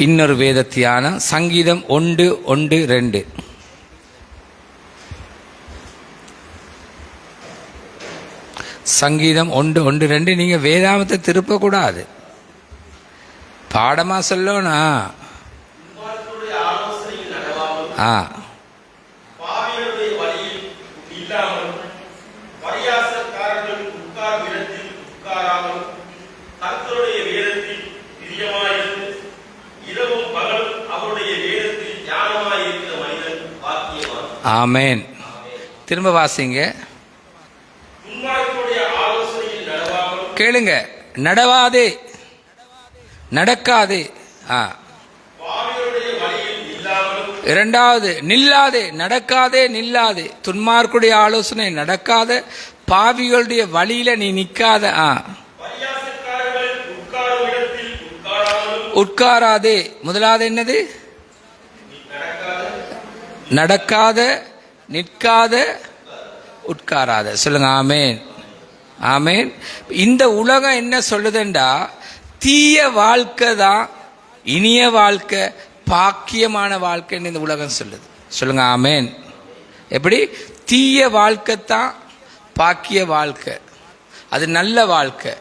இன்னொரு வேத தியானம் சங்கீதம் 1:1-2. சங்கீதம் 1:1-2. நீங்க வேதாமத்தை திருப்பக்கூடாது, பாடமா சொல்லணும். ஆமேன். திரும்ப வாசிங்க, கேளுங்க. நடவாதே, நடக்காதே. இரண்டாவது, நில்லாதே, நடக்காதே, நில்லாதே. துன்மார்க்குடைய ஆலோசனை நடக்காத, பாவிகளுடைய வழியில நீ நிக்காத. உட்காராதே. முதலாவது என்னது? நடக்காத, நிற்காத, உட்காராத. சொல்லுங்க ஆமேன், ஆமேன். இந்த உலகம் என்ன சொல்லுதுண்டா, தீய வாழ்க்கை தான் இனிய வாழ்க்கை, பாக்கியமான வாழ்க்கைன்னு இந்த உலகம் சொல்லுது. சொல்லுங்க ஆமேன். எப்படி? தீய வாழ்க்கை தான் பாக்கிய வாழ்க்கை, அது நல்ல வாழ்க்கை.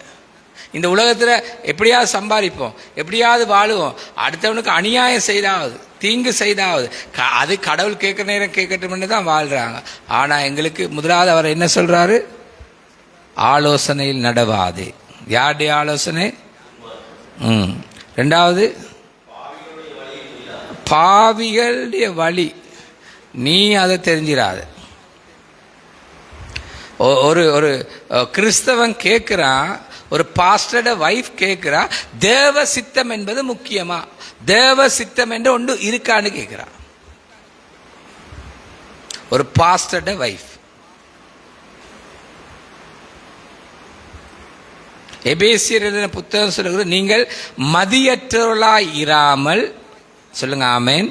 இந்த உலகத்தில் எப்படியாவது சம்பாதிப்போம், எப்படியாவது வாழுவோம், அடுத்தவனுக்கு அநியாயம் செய்தாவது, தீங்கு செய்தாவது, அது கடவுள் கேட்குற நேரம் கேட்கட்டும்னு தான் வாழ்கிறாங்க. ஆனால் எங்களுக்கு முதலாவது அவர் என்ன சொல்கிறாரு? ஆலோசனையில் நடவாது. யாருடைய ஆலோசனை? ரெண்டாவது, பாவிகளுடைய வழி, நீ அதை தெரிஞ்சிடாத. ஒரு ஒரு கிறிஸ்தவன் கேட்குறான், ஒரு பாஸ்டரோட வைஃப் கேட்கிறா, தேவ சித்தம் என்பது முக்கியமா, தேவ சித்தம் என்று ஒன்று இருக்கான்னு கேட்கிறா. ஒரு பாஸ்டரோட வைஃப். எபேசியர் எழுதின புத்தகம் சொல்லுகிறது, நீங்கள் மதியற்றவர்களாய் இராமல். சொல்லுங்க ஆமேன்.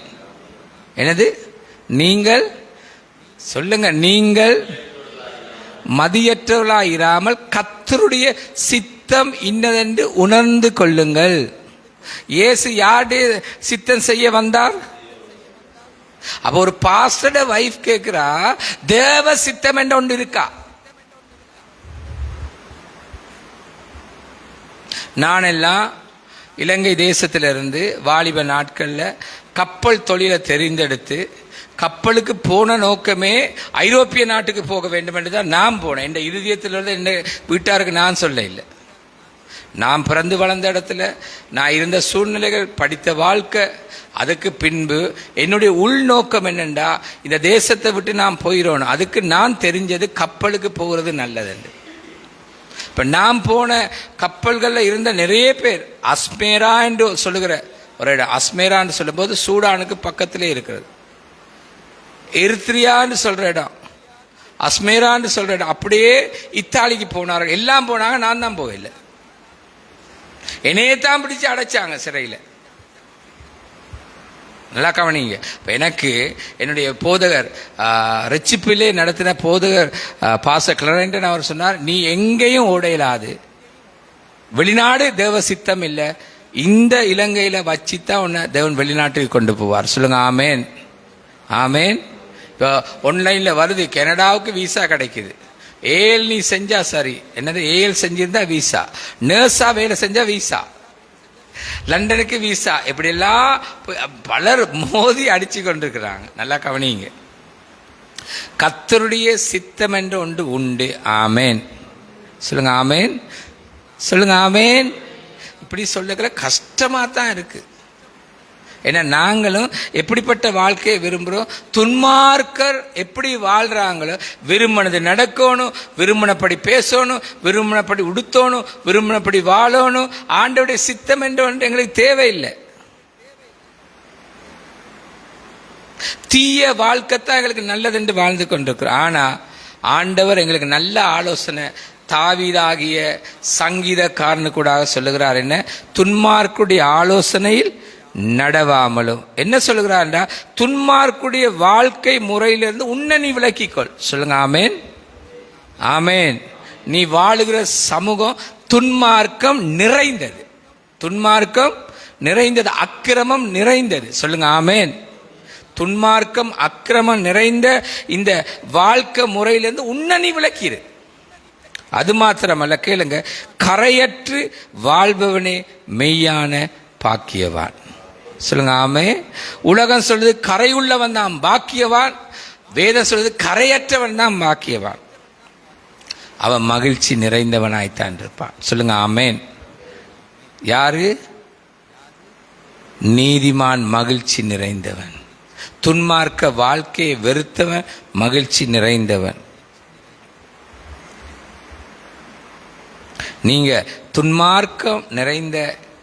என்னது? நீங்கள் சொல்லுங்க, நீங்கள் மதியற்றவர்களாய் இராமல் கர்த்தருடைய சித்தம் இன்னதென்று உணர்ந்து கொள்ளுங்கள். இயேசு யாருடைய சித்தம் செய்ய வந்தார்? அப்ப ஒரு பாஸ்டரோட வைஃப் கேட்கிறா, தேவ சித்தம் என்று ஒன்று இருக்கா? நான் எல்லாம் இலங்கை தேசத்திலிருந்து வாலிப நாட்களில் கப்பல் தொழிலை தெரிந்தெடுத்து, கப்பலுக்கு போன நோக்கமே ஐரோப்பிய நாட்டுக்கு போக வேண்டும் என்று தான் நான் போனேன். என் இருதயத்திலிருந்து என் வீட்டாருக்கு நான் சொல்ல இல்லை. நான் பிறந்து வளர்ந்த இடத்துல, நான் இருந்த சூழ்நிலைகள், படித்த வாழ்க்கை, அதுக்கு பின்பு என்னுடைய உள்நோக்கம் என்னென்றா, இந்த தேசத்தை விட்டு நான் போயிடணும். அதுக்கு நான் தெரிஞ்சது கப்பலுக்கு போகிறது நல்லது. இப்போ நான் போன கப்பல்களில் இருந்த நிறைய பேர் அஸ்மேரா என்று சொல்லுகிற ஒரு இடம், அஸ்மேரான்னு சொல்லும்போது சூடானுக்கு பக்கத்திலே இருக்கிறது. எரித்ரியான்னு சொல்கிற இடம், அஸ்மேரான்னு சொல்கிற இடம், அப்படியே இத்தாலிக்கு போனார்கள். எல்லாம் போனாங்க, நான் தான் போகல. என்னையே தான் பிடிச்சி அடைச்சாங்க சிறையில். நல்லா கவனிங்க. இப்போ எனக்கு என்னுடைய போதகர், ரெச்சிப்பிலே நடத்தின போதகர் பாச கிளரண்டன் அவர் சொன்னார், நீ எங்கேயும் ஓடையிலாது, வெளிநாடு தேவ சித்தம் இல்லை, இந்த இலங்கையில் வச்சுத்தான் உன்னை தேவன் வெளிநாட்டுக்கு கொண்டு போவார். சொல்லுங்க ஆமேன், ஆமேன். இப்போ ஆன்லைனில் வருது, கனடாவுக்கு விசா கிடைக்குது. ஏஎல் நீ செஞ்சா சரி, என்னது ஏஎல் செஞ்சிருந்தா விசா, நர்ஸா வேலை செஞ்சா விசா, லண்டனுக்கு விசா, இப்படியெல்லாம் பலர் மோதி அடிச்சு கொண்டிருக்கிறாங்க. நல்லா கவனிங்க. கர்த்தருடைய சித்தம் என்று ஒன்று உண்டு. ஆமேன். சொல்லுங்க ஆமேன், சொல்லுங்க ஆமேன். இப்படி சொல்லுகிற கஷ்டமா தான் இருக்கு. ஏன்னா நாங்களும் எப்படிப்பட்ட வாழ்க்கையை விரும்புகிறோம், துன்மார்க்கர் எப்படி வாழ்கிறாங்களோ, விரும்பினது நடக்கணும், விரும்பினப்படி பேசணும், விரும்பினப்படி உடுத்தணும், விரும்பினப்படி வாழணும். ஆண்டவருடைய சித்தம் என்று ஒன்று எங்களுக்கு தேவையில்லை. தீய வாழ்க்கைத்தான் எங்களுக்கு நல்லது என்று வாழ்ந்து கொண்டிருக்கிறோம். ஆனால் ஆண்டவர் எங்களுக்கு நல்ல ஆலோசனை, தாவீதாகிய சங்கீதக்காரனு கூட சொல்லுகிறார், என்ன? துன்மார்க்குடைய ஆலோசனையில் நடவாமலும். என்ன சொல்லுகிறார்டா, துன்மார்க்குடைய வாழ்க்கை முறையிலிருந்து உன்னை நீ விலக்கிக்கொள். சொல்லுங்க ஆமேன், ஆமேன். நீ வாழுகிற சமூகம் துன்மார்க்கம் நிறைந்தது, துன்மார்க்கம் நிறைந்தது, அக்கிரமம் நிறைந்தது. சொல்லுங்க ஆமேன். துன்மார்க்கம் அக்கிரமம் நிறைந்த இந்த வாழ்க்கை முறையிலிருந்து உன்னை நீ விளக்கிடு. அது மாத்திரமல்ல, கேளுங்க, கரையற்று வாழ்பவனே மெய்யான பாக்கியவான். சொல்லுங்க ஆமே. உலகம் சொல்றது கரையுள்ளவன் தான் பாக்கியவான், வேதம் சொல்றது கரையற்றவன் தான் பாக்கியவான். அவன் மகிழ்ச்சி நிறைந்தவனாய்த்தான் இருப்பான். சொல்லுங்க ஆமேன். யாரு? நீதிமான் மகிழ்ச்சி நிறைந்தவன். துன்மார்க்க வாழ்க்கையை வெறுத்தவன் மகிழ்ச்சி நிறைந்தவன். நீங்க துன்மார்க்கம் நிறைந்த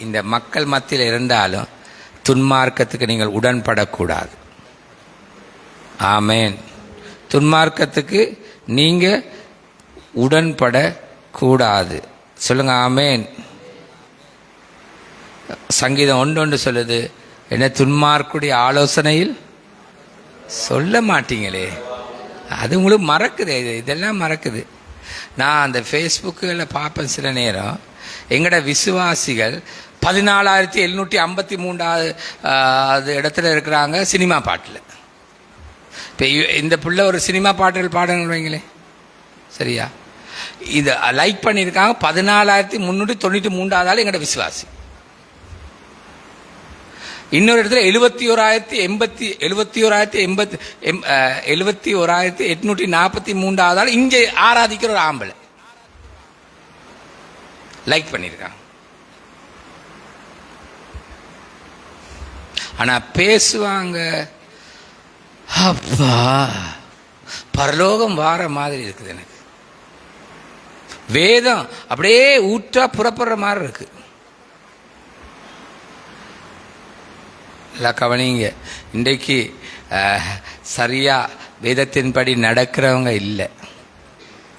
இந்த மக்கள் மத்தியில் இருந்தாலும் துன்மார்க்கத்துக்கு நீங்கள் உடன்படக்கூடாது. ஆமேன். துன்மார்க்கத்துக்கு நீங்க உடன்படக்கூடாது. சொல்லுங்க ஆமேன். சங்கீதம் 1:1 சொல்லுது, என்ன துன்மார்க்குடைய ஆலோசனையில் சொல்ல மாட்டீங்களே. அது உங்களுக்கு மறக்குது, இதெல்லாம் மறக்குது. நான் அந்த ஃபேஸ்புக்கில் பார்ப்பேன் சில நேரம், எங்கட விசுவாசிகள் 14,753 இடத்துல இருக்கிறாங்க சினிமா பாட்டில். இப்போ இந்த பிள்ளை ஒரு சினிமா பாட்டுகள் பாடங்கள் வைங்களே, சரியா? இதை லைக் பண்ணியிருக்காங்க 14,393 எங்கட விசுவாசி. இன்னொரு இடத்துல 71,843 இங்கே ஆராதிக்கிற ஒரு ஆம்பளை லைக் பண்ணியிருக்காங்க. ஆனா பேசுவாங்க, அப்பா பரலோகம் வார மாதிரி இருக்குது எனக்கு. வேதம் அப்படியே ஊற்றா புறப்படுற மாதிரி இருக்கு. கவனிங்க, இன்றைக்கு சரியா வேதத்தின்படி நடக்கிறவங்க இல்லை.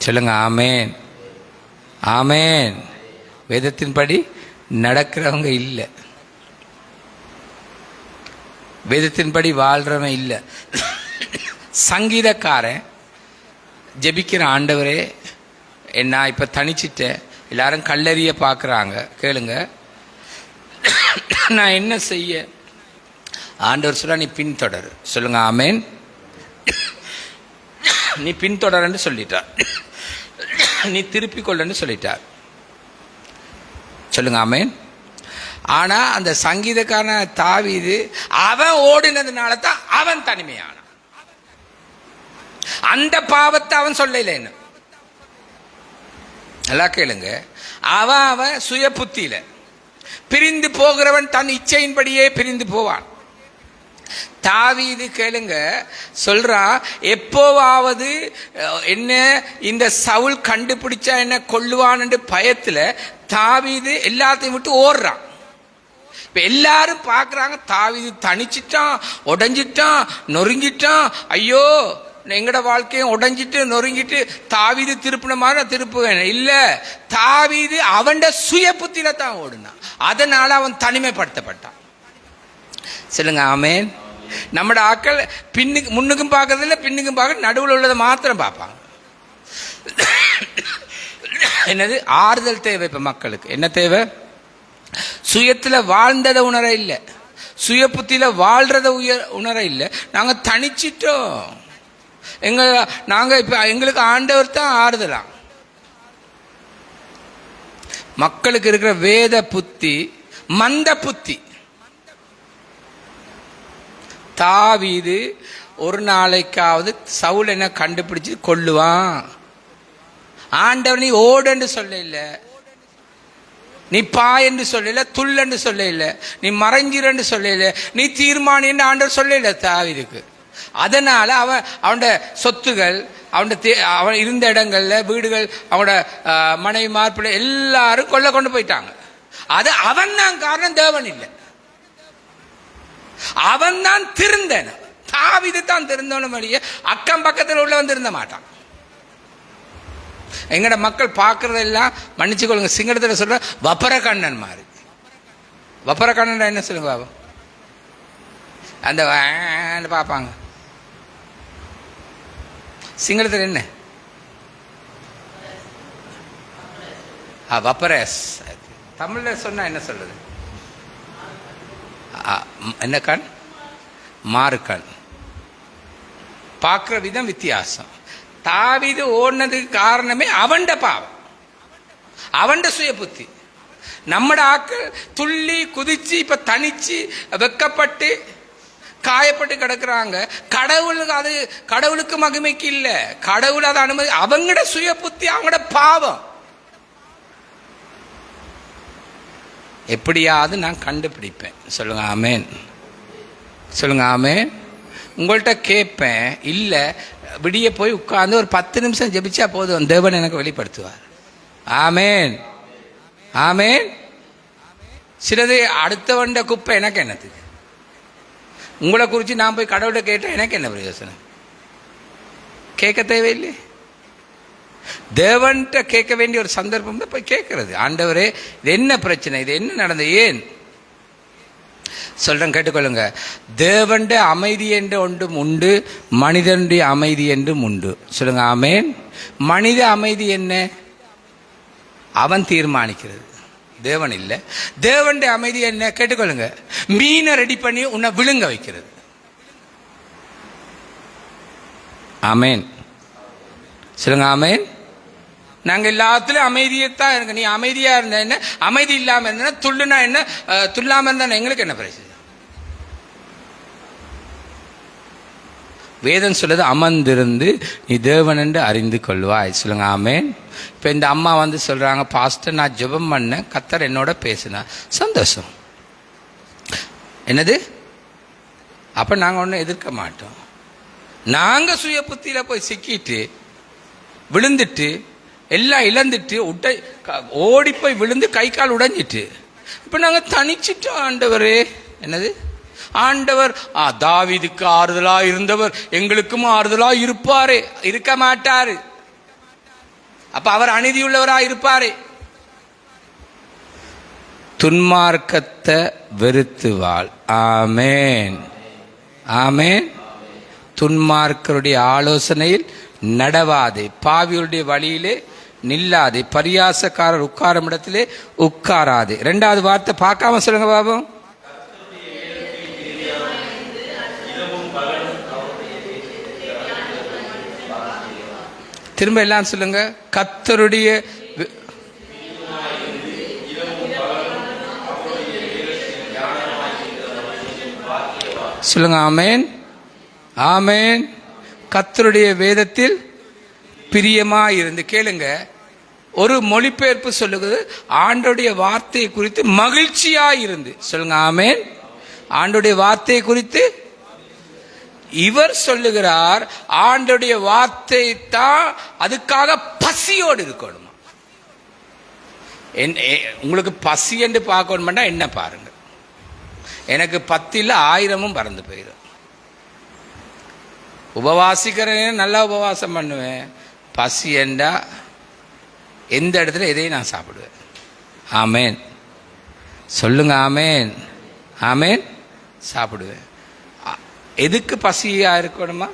சொல்லுங்க ஆமேன். ஆமேன். வேதத்தின்படி நடக்கிறவங்க இல்லை, வேதத்தின்படி வாழ்றவன் இல்லை. சங்கீதக்காரன் ஜெபிக்கிற, ஆண்டவரே என்ன இப்ப தனிச்சிட்டேன், எல்லாரும் கல்லறிய பார்க்குறாங்க, கேளுங்க நான் என்ன செய்ய? ஆண்டவர் சொல்ல, நீ பின்தொடர். சொல்லுங்க ஆமேன். நீ பின்தொடர்ன்னு சொல்லிட்டார், நீ திருப்பிக் கொள்ளன்னு சொல்லிட்டார். சொல்லுங்க ஆமேன். ஆனா அந்த சங்கீதக்காரன தாவீது, அவன் ஓடினதுனால தான் அவன் தனிமையான. அந்த பாவத்தை அவன் சொல்லல. என்ன நல்லா கேளுங்க, அவன் சுய புத்தியில பிரிந்து போகிறவன் தன் இச்சையின்படியே பிரிந்து போவான். தாவீது கேளுங்க சொல்றான், எப்போவாவது என்ன இந்த சவுல் கண்டுபிடிச்சா என்ன கொல்லுவான் என்று பயத்துல தாவீது எல்லாத்தையும் விட்டு ஓடுறான். இப்ப எல்லாரும் பாக்குறாங்க, தாவீது தனிச்சிட்டான், உடைஞ்சிட்டான், நொறுங்கிட்டான். ஐயோ, எங்கட வாழ்க்கையும் உடைஞ்சிட்டு நொறுங்கிட்டு தாவீது திருப்பின மாதிரி திருப்புவேன் இல்ல. தாவீது அவன் சுய புத்தியில தான் ஓடுனான், அதனால அவன் தனிமைப்படுத்தப்பட்டான். சொல்லுங்க ஆமேன். நம்மட ஆக்கள் பின்னுக்கு முன்னுக்கும் பார்க்கறது இல்லை, பின்னுக்கும் பார்க்க நடுவில் உள்ளதை மாத்திரம் பார்ப்பாங்க. என்னது ஆறுதல் தேவை. இப்ப மக்களுக்கு என்ன தேவை? சுயத்துல வாழ்ந்ததை உணர இல்லை, சுய புத்தியில வாழ்றத உணர இல்லை. நாங்க தனிச்சிட்டோம், நாங்க இப்ப எங்களுக்கு ஆண்டவர் தான் ஆறுதலாம். மக்களுக்கு இருக்கிற வேத புத்தி மந்த புத்தி. தாவீது ஒரு நாளைக்காவது சவுல் என்ன கண்டுபிடிச்சு கொல்லுவான். ஆண்டவர் நீ ஓடு சொல்ல இல்ல, நீ பா என்று சொல்ல, துள் என்று சொல்ல இல்ல, நீ மறைஞ்சிரன்னு சொல்ல இல்ல, நீ தீர்மானி என்று ஆண்டவர் சொல்ல இல்ல தாவீதுக்கு. அதனால அவனோட சொத்துகள், அவன் இருந்த இடங்கள்ல வீடுகள், அவனோட மனைவி மார்பிள்ளை எல்லாரும் கொண்டு போயிட்டாங்க. அது அவன் தான் காரணம், தேவன் இல்லை. அவன் தான் திருந்தன. தாவீது தான் திருந்தவனும் வழிய அக்கம் பக்கத்தில் உள்ளவன் திருந்த மாட்டான். எங்கட மக்கள் பார்க்கறதெல்லாம் மன்னிச்சு கொள்ளுங்க, சிங்களத்தில் சொல்ற வப்பர கண்ணன் மாதிரி. வப்பர கண்ணன் என்ன சொல்லுங்க பாபா? அந்த பார்ப்பாங்க. சிங்களத்தில் என்ன? வப்பரஸ். தமிழ்ல சொன்னா என்ன சொல்றது? என்ன கண்? மாறு கண். பார்க்குற விதம் வித்தியாசம். தாவீது ஓடினதுக்கு காரணமே அவன்ட பாவம், அவன்ட சுய புத்தி. நம்மட ஆக்கள் துள்ளி குதிச்சு இப்ப தனிச்சு வெக்கப்பட்டு காயப்பட்டு கிடக்குறாங்க. கடவுளுக்கு அது கடவுளுக்கு மகிமைக்கு இல்ல, கடவுள் அதை அனுமதி. அவங்கட சுய புத்தி, அவங்கட பாவம். எப்படியாவது நான் கண்டுபிடிப்பேன். சொல்லுங்க ஆமேன், சொல்லுங்க ஆமேன். உங்கள்கிட்ட கேட்பேன். இல்ல விடிய போய் உட்கார்ந்து ஒரு 10 நிமிஷம் ஜெபிச்சா போதும், தேவன் எனக்கு வெளிப்படுத்துவார். ஆமேன், ஆமேன். சிலது அடுத்தவண்ட குப்பை எனக்கு என்னத்துக்கு? உங்களை குறித்து நான் போய் கடவுளை கேட்டேன், எனக்கு என்ன பிரயோசனம்? கேட்க தேவையில்லை. தேவன்கிட்ட கேட்க வேண்டிய ஒரு சந்தர்ப்பம் தான் போய் கேட்கறது. ஆண்டவரே இது என்ன பிரச்சனை, இது என்ன நடந்தது, ஏன் சொல்றேன் கேட்டுக்கொள்ளுங்க. தேவண்ட அமைதி என்று ஒன்றும் உண்டு, மனிதனுடைய அமைதி என்றும் உண்டு. சொல்லுங்க ஆமேன். மனித அமைதி என்ன? அவன் தீர்மானிக்கிறது, தேவன் இல்லை. தேவண்ட அமைதி என்ன கேட்டுக்கொள்ளுங்க? மீனை ரெடி பண்ணி உன்னை விழுங்க வைக்கிறது. ஆமேன், சொல்லுங்க ஆமேன். நாங்க எல்லாத்துலயும் அமைதியத்தான் இருக்கு. நீ அமைதியா இருந்த என்ன, அமைதி இல்லாம இருந்த துள்ளுனா என்ன, துள்ளாம இருந்தா எங்களுக்கு என்ன பிரச்சனை? வேதம் சொல்லுது அமர்ந்திருந்து நீ தேவன் என்று அறிந்து கொள்வாய். சொல்லுங்க ஆமேன். இப்ப இந்த அம்மா வந்து சொல்றாங்க, பாஸ்டர் நான் ஜெபம் பண்ண, கர்த்தர் என்னோட பேசினா. சந்தோஷம். என்னது? அப்ப நாங்க ஒன்னும் எதிர்க்க மாட்டோம். நாங்க சுய புத்தியில போய் சிக்கிட்டு விழுந்துட்டு எல்லாம் இழந்துட்டு ஓடி போய் விழுந்து கை கால் உடைஞ்சிட்டு இப்ப நாங்க தனிச்சிட்டோம். ஆண்டவரே என்னது? ஆண்டவர் தாவீதுக்கு ஆறுதலா இருந்தவர் எங்களுக்கும் ஆறுதலா இருப்பாரு? இருக்க மாட்டாரு. அப்ப அவர் அநீதி உள்ளவரா இருப்பாரு. துன்மார்க்கத்தை வெறுத்துவாள். ஆமேன், ஆமேன். துன்மார்க்கருடைய ஆலோசனையில் நடவாதே, பாவியுடைய வழியிலே நில்லாதே, பரியாசக்காரர் உட்காரும் இடத்திலே உட்காராதே. 2வது வார்த்தை பார்க்காம சொல்லுங்க பாபம். திரும்ப எல்லாம் சொல்லுங்க. கர்த்தருடைய சொல்லுங்க ஆமேன், ஆமேன். கர்த்தருடைய வேதத்தில் பிரியமா இருந்து கேளுங்க. ஒரு மொழிபெயர்ப்பு சொல்லுகிறது ஆண்டோடைய வார்த்தையை குறித்து மகிழ்ச்சியா இருந்து. சொல்லுங்க ஆமேன். ஆண்டோடைய வார்த்தையை குறித்து இவர் சொல்லுகிறார், ஆண்டோடைய வார்த்தை தான் அதுக்காக பசியோடு இருக்கணும். உங்களுக்கு பசி என்று பார்க்கணும்னா என்ன பாருங்க, எனக்கு 10 1000 பறந்து போயிடும். உபவாசிக்கிறேன், நல்லா உபவாசம் பண்ணுவேன். பசி என்றா எந்த இடத்துல எதையும் நான் சாப்பிடுவேன். ஆமேன், சொல்லுங்க ஆமேன், ஆமேன். சாப்பிடுவேன். எதுக்கு பசியா இருக்கணுமா?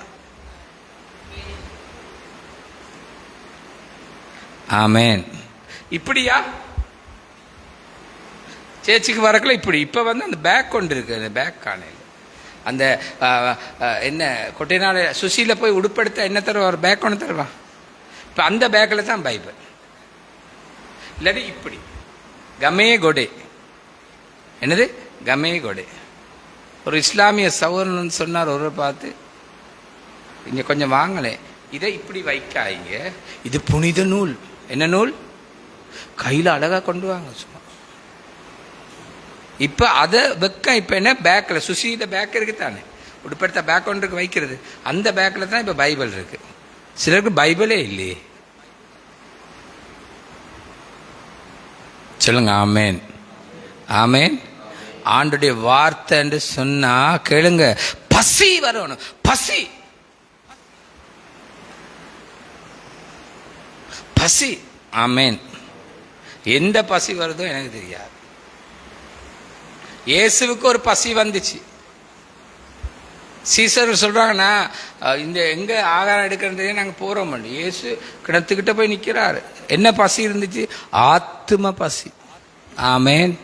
ஆமேன். இப்படியா சேர்ச்சிக்கு வரக்கல இப்படி. இப்ப வந்து அந்த பேக் கொண்டு இருக்கு, அந்த பேக் காணையில் அந்த என்ன கொட்டைனால சுசியில போய் உடுப்படுத்த என்ன தருவா, ஒரு பேக் ஒன்று தருவா. இப்ப அந்த பேக்கில் தான் பைபிள். இல்லாட்டி இப்படி கமே கொடே. என்னது கமே கொடே? ஒரு இஸ்லாமிய சகோதரன் சொன்னார், ஒரு பார்த்து, இங்க கொஞ்சம் வாங்கலேன், இதை இப்படி வைக்காங்க, இது புனித நூல். என்ன நூல்? கையில் அழகா கொண்டு வாங்க சும்மா. இப்ப அதை வைக்க இப்ப என்ன பேக்ல சுசியில பேக் இருக்கு தானே, உடுப்படுத்த பேக் ஒன்றுக்கு வைக்கிறது, அந்த பேக்ல தான் இப்ப பைபிள் இருக்கு. சிலருக்கு பைபிளே இல்லையே. சொல்லுங்க ஆமேன், ஆமேன். ஆண்டுடைய வார்த்தை என்று சொன்னா கேளுங்க, பசி வரணும். பசி, பசி. ஆமேன். எந்த பசி வருதோ எனக்கு தெரியாது. இயேசுவுக்கு ஒரு பசி வந்துச்சு. சீசர் சொல்றாங்கன்னா இந்த எங்க ஆகாரம் எடுக்கிறது நாங்க போறோம். இயேசு கிணத்துக்கிட்ட போய் நிக்கிறாரு. என்ன பசி இருந்துச்சு? ஆத்தும பசி. ஆமேன்,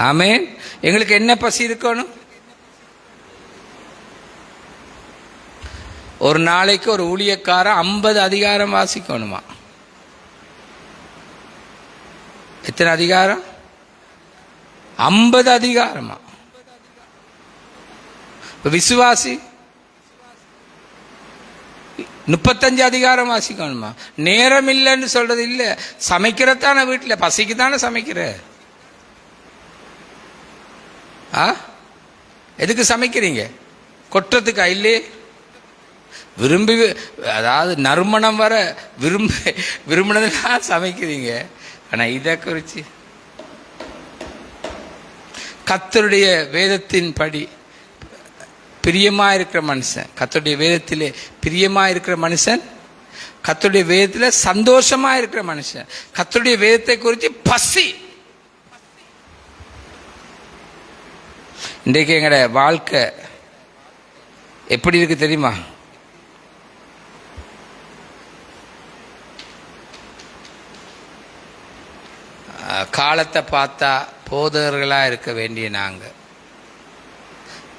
ஆமேன். எங்களுக்கு என்ன பசி இருக்கணும்? ஒரு நாளைக்கு ஒரு ஊழியக்காரன் 50 அதிகாரம் வாசிக்கணுமா? எத்தனை அதிகாரம்? 50 அதிகாரமா? விசுவாசி 35 அதிகாரம் வாசிக்கணுமா? நேரம் இல்லைன்னு சொல்றது இல்லை. சமைக்கிறதான வீட்டில் பசிக்கு தானே சமைக்கிற. எதுக்கு சமைக்கிறீங்க? கொட்டுறதுக்கா? இல்லையே. விரும்பி, அதாவது நறுமணம் வர விரும்பினதுலாம் சமைக்கிறீங்க. ஆனால் இதை குறித்து கர்த்தருடைய வேதத்தின் படி பிரியமாக இருக்கிற மனுஷன், கர்த்தருடைய வேதத்திலே பிரியமாக இருக்கிற மனுஷன், கர்த்தருடைய வேதத்தில் சந்தோஷமாக இருக்கிற மனுஷன், கர்த்தருடைய வேதத்தை குறித்து பசி. இன்றைக்கு எங்களோட வாழ்க்கை எப்படி இருக்கு தெரியுமா? காலத்தை பார்த்தா போதகர்களாக இருக்க வேண்டிய நாங்கள்,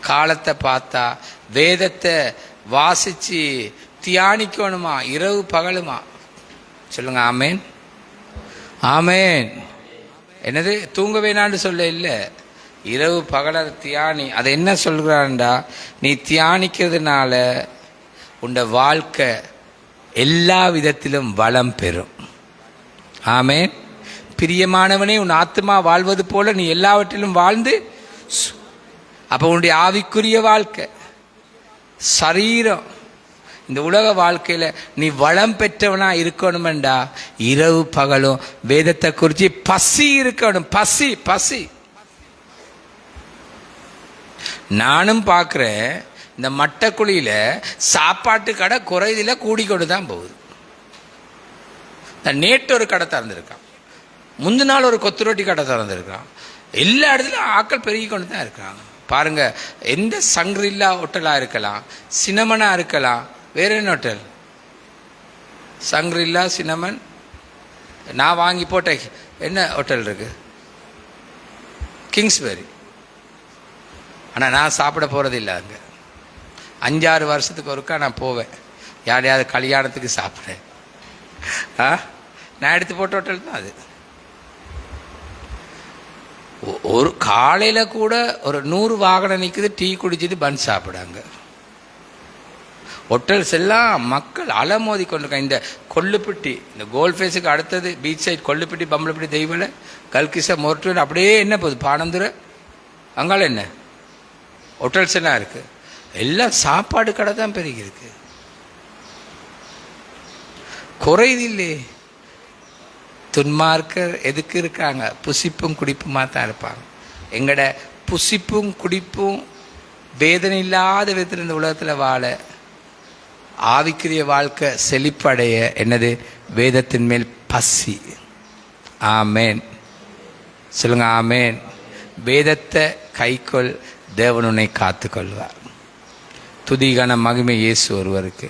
காலத்தை பார்த்தா வேதத்தை வாசித்து தியானிக்கணுமா? இரவு பகலுமா? சொல்லுங்க ஆமேன். ஆமேன். என்னது தூங்க வேணான்னு சொல்ல இல்லை, இரவு பகல தியானி. அதை என்ன சொல்கிறான்டா, நீ தியானிக்கிறதுனால உண்ட வாழ்க்கை எல்லா விதத்திலும் வளம் பெறும். ஆமேன். பிரியமானவனே, உன் ஆத்மா வாழ்வது போல நீ எல்லாவற்றிலும் வாழ்ந்து, அப்போ உன்னுடைய ஆவிக்குரிய வாழ்க்கை, சரீரம், இந்த உலக வாழ்க்கையில் நீ வளம் பெற்றவனா இருக்கணுமெண்டா இரவு பகலும் வேதத்தை குறித்து பசி இருக்கணும். பசி பசி. நானும் பார்க்குறேன், இந்த மட்டக்குழியில் சாப்பாட்டு கடை குறைதில் கூடிக்கொண்டு தான் போகுது. நேற்று ஒரு கடை திறந்துருக்கான், முந்தின நாள் ஒரு கொத்து ரொட்டி கடை திறந்துருக்கான். எல்லா இடத்துலையும் ஆட்கள் பெருகி கொண்டு தான் இருக்கிறாங்க. பாருங்க, எந்த சங்கிரில்லா ஹோட்டலாக இருக்கலாம், சினமனா இருக்கலாம், வேற என்ன ஹோட்டல்? சங்கிரில்லா, சினமன். நான் வாங்கி போட்டேன். என்ன ஹோட்டல் இருக்கு? கிங்ஸ்பெரி. ஆனால் நான் சாப்பிட போகிறது இல்லை. அங்கே 5-6 வருஷத்துக்கு ஒருக்கா நான் போவேன், யாரையாவது கல்யாணத்துக்கு சாப்பிட. நான் எடுத்து போட்ட ஹோட்டல் தான் அது. ஒரு காலையில் கூட ஒரு 100 வாகனம் நிற்குது, டீ குடிச்சிட்டு பன் சாப்பிடாங்க. ஹோட்டல்ஸ் எல்லாம் மக்கள் அலமோதி கொண்டிருக்காங்க. இந்த கொல்லுப்பட்டி, இந்த கோல்ட் ஃபேஸுக்கு அடுத்தது பீச் சைட் கொல்லுப்பட்டி, பம்பளப்பட்டி, தெய்வலை, கல்கிசா, மொரட்டூர், அப்படியே என்ன போகுது பானந்துரை, அங்கால என்ன ஹோட்டல்ஸ் எல்லாம் இருக்குது. எல்லாம் சாப்பாடு கடை தான் பெருகி இருக்கு. குறைது இல்லையே. துன்மார்க்கர் எதுக்கு இருக்காங்க? புசிப்பும் குடிப்புமா தான் இருப்பாங்க. எங்கட புசிப்பும் குடிப்பும் வேதனை இல்லாத விதத்தில் இந்த உலகத்தில் வாழ, ஆவிக்குரிய வாழ்க்கை செழிப்படைய என்னது? வேதத்தின் மேல் பசி. ஆமேன். சொல்லுங்க ஆமேன். வேதத்தை கைக்கொள், தேவன் உன்னை காத்து கொள்வார். துதிகான மகிமை இயேசு ஒருவருக்கு.